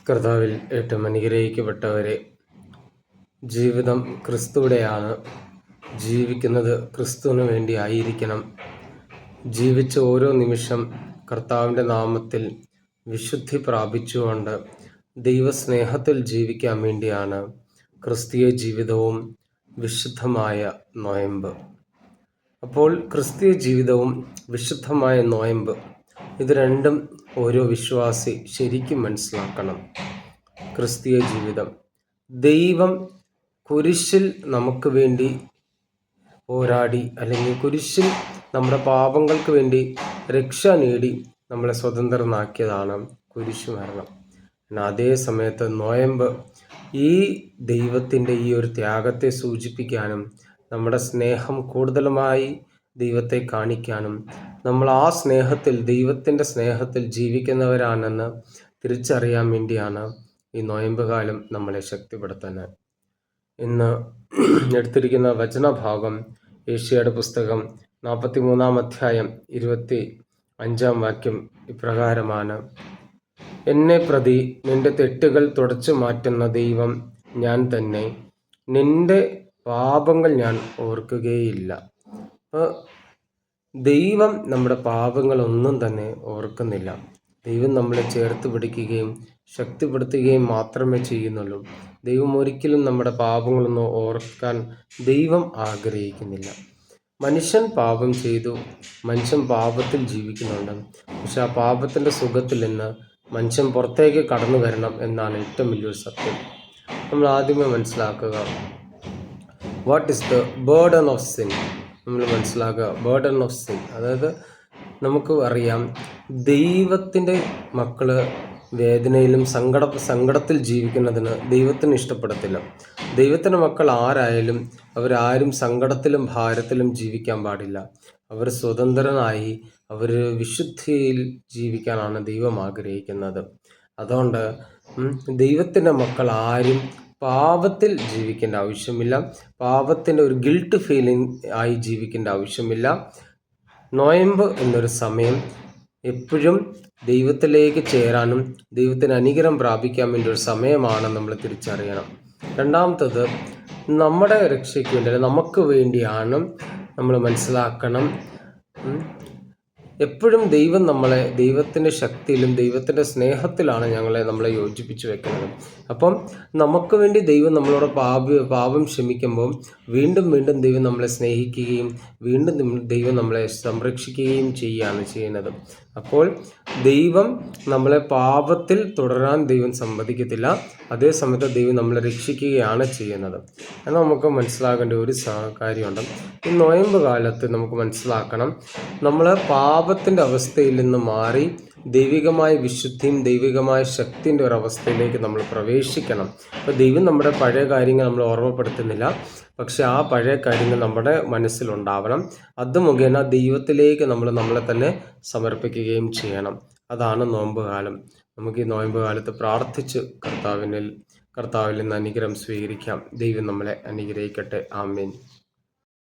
കർത്താവിൽ ഏറ്റവും അനുഗ്രഹിക്കപ്പെട്ടവരെ, ജീവിതം ക്രിസ്തുവിടെയാണ്. ജീവിക്കുന്നത് ക്രിസ്തുവിന് വേണ്ടി ആയിരിക്കണം. ജീവിച്ച ഓരോ നിമിഷം കർത്താവിൻ്റെ നാമത്തിൽ വിശുദ്ധി പ്രാപിച്ചുകൊണ്ട് ദൈവസ്നേഹത്തിൽ ജീവിക്കാൻ വേണ്ടിയാണ് ക്രിസ്തീയ ജീവിതവും വിശുദ്ധമായ നൊയമ്പ്. അപ്പോൾ ക്രിസ്തീയ ജീവിതവും വിശുദ്ധമായ നൊയമ്പ്, ഇത് രണ്ടും ഓരോ വിശ്വാസി ശരിക്കും മനസ്സിലാക്കണം. ക്രിസ്തീയ ജീവിതം, ദൈവം കുരിശിൽ നമുക്ക് വേണ്ടി പോരാടി, അല്ലെങ്കിൽ കുരിശിൽ നമ്മുടെ പാപങ്ങൾക്ക് വേണ്ടി രക്ഷ നേടി നമ്മളെ സ്വതന്ത്രനാക്കിയതാണ് കുരിശുമരണം. എന്നാൽ അതേ സമയത്ത് നൊയമ്പ് ഈ ദൈവത്തിൻ്റെ ഈ ഒരു ത്യാഗത്തെ സൂചിപ്പിക്കാനും നമ്മുടെ സ്നേഹം കൂടുതലുമായി ദൈവത്തെ കാണിക്കാനും നമ്മൾ ആ സ്നേഹത്തിൽ, ദൈവത്തിൻ്റെ സ്നേഹത്തിൽ ജീവിക്കുന്നവരാണെന്ന് തിരിച്ചറിയാൻ വേണ്ടിയാണ് ഈ നൊയമ്പ് കാലം നമ്മളെ ശക്തിപ്പെടുത്തുന്നത്. ഇന്ന് എടുത്തിരിക്കുന്ന വചനഭാഗം ഏഷ്യായുടെ പുസ്തകം 43 അധ്യായം 25 വാക്യം ഇപ്രകാരമാണ്: എന്നെ പ്രതി നിന്റെ തെറ്റുകൾ തുടച്ചു മാറ്റുന്ന ദൈവം ഞാൻ തന്നെ, നിന്റെ പാപങ്ങൾ ഞാൻ ഓർക്കുകയില്ല. ദൈവം നമ്മുടെ പാപങ്ങളൊന്നും തന്നെ ഓർക്കുന്നില്ല. ദൈവം നമ്മളെ ചേർത്ത് പിടിക്കുകയും ശക്തിപ്പെടുത്തുകയും മാത്രമേ ചെയ്യുന്നുള്ളൂ. ദൈവം ഒരിക്കലും നമ്മുടെ പാപങ്ങളൊന്നും ഓർക്കാൻ ദൈവം ആഗ്രഹിക്കുന്നില്ല. മനുഷ്യൻ പാപം ചെയ്തു, മനുഷ്യൻ പാപത്തിൽ ജീവിക്കുന്നുണ്ട്. പക്ഷെ ആ പാപത്തിൻ്റെ സുഖത്തിൽ നിന്ന് മനുഷ്യൻ പുറത്തേക്ക് കടന്നു വരണം എന്നാണ് ഏറ്റവും വലിയൊരു സത്യം. നമ്മൾ ആദ്യമേ മനസ്സിലാക്കുക, what is the burden of sin. നമ്മൾ മനസ്സിലാക്കുക, ബേർഡൻ ഓഫ് സിൻ, അതായത് നമുക്ക് അറിയാം, ദൈവത്തിൻ്റെ മക്കള് വേദനയിലും സങ്കടത്തിൽ ജീവിക്കുന്നതിന് ദൈവത്തിന് ഇഷ്ടപ്പെടത്തില്ല. ദൈവത്തിൻ്റെ മക്കൾ ആരായാലും അവരാരും സങ്കടത്തിലും ഭാരത്തിലും ജീവിക്കാൻ പാടില്ല. അവർ സ്വതന്ത്രനായി അവർ വിശുദ്ധിയിൽ ജീവിക്കാനാണ് ദൈവം ആഗ്രഹിക്കുന്നത്. അതുകൊണ്ട് ദൈവത്തിൻ്റെ മക്കൾ ആരും പാപത്തിൽ ജീവിക്കേണ്ട ആവശ്യമില്ല. പാപത്തിൻ്റെ ഒരു ഗിൽട്ട് ഫീലിംഗ് ആയി ജീവിക്കേണ്ട ആവശ്യമില്ല. നൊയമ്പ് എന്നൊരു സമയം എപ്പോഴും ദൈവത്തിലേക്ക് ചേരാനും ദൈവത്തിന് അനുഗ്രഹം പ്രാപിക്കാൻ വേണ്ടി ഒരു സമയമാണ് നമ്മൾ തിരിച്ചറിയണം. രണ്ടാമത്തത്, നമ്മുടെ രക്ഷയ്ക്ക് വേണ്ടി, നമുക്ക് വേണ്ടിയാണ് നമ്മൾ മനസ്സിലാക്കണം. എപ്പോഴും ദൈവം നമ്മളെ ദൈവത്തിൻ്റെ ശക്തിയിലും ദൈവത്തിൻ്റെ സ്നേഹത്തിലാണ് നമ്മളെ യോജിപ്പിച്ച് വെക്കുന്നത്. അപ്പം നമുക്ക് വേണ്ടി ദൈവം നമ്മളോട് പാപം ക്ഷമിക്കുമ്പോൾ വീണ്ടും വീണ്ടും ദൈവം നമ്മളെ സ്നേഹിക്കുകയും വീണ്ടും ദൈവം നമ്മളെ സംരക്ഷിക്കുകയും ചെയ്യുകയാണ് ചെയ്യുന്നത്. അപ്പോൾ ദൈവം നമ്മളെ പാപത്തിൽ തുടരാൻ ദൈവം സമ്മതിക്കത്തില്ല. അതേസമയത്ത് ദൈവം നമ്മളെ രക്ഷിക്കുകയാണ് ചെയ്യുന്നത്. എന്നാൽ നമുക്ക് മനസ്സിലാക്കേണ്ട ഒരു കാര്യമുണ്ട്. ഈ നൊയമ്പ് കാലത്ത് നമുക്ക് മനസ്സിലാക്കണം, നമ്മൾ പാപത്തിൻ്റെ അവസ്ഥയിൽ നിന്ന് മാറി ദൈവികമായ വിശുദ്ധിയും ദൈവികമായ ശക്തിൻ്റെ ഒരു അവസ്ഥയിലേക്ക് നമ്മൾ പ്രവേശിക്കണം. അപ്പോൾ ദൈവം നമ്മുടെ പഴയ കാര്യങ്ങൾ നമ്മൾ ഓർമ്മപ്പെടുത്തുന്നില്ല, പക്ഷെ ആ പഴയ കാര്യങ്ങൾ നമ്മുടെ മനസ്സിലുണ്ടാവണം. അത് മുഖേന ദൈവത്തിലേക്ക് നമ്മളെ തന്നെ സമർപ്പിക്കുകയും ചെയ്യണം. അതാണ് നോമ്പ് കാലം. നമുക്ക് ഈ നോയമ്പ് കാലത്ത് പ്രാർത്ഥിച്ച് കർത്താവിൽ നിന്ന് അനുഗ്രഹം സ്വീകരിക്കാം. ദൈവം നമ്മളെ അനുഗ്രഹിക്കട്ടെ. ആമേൻ.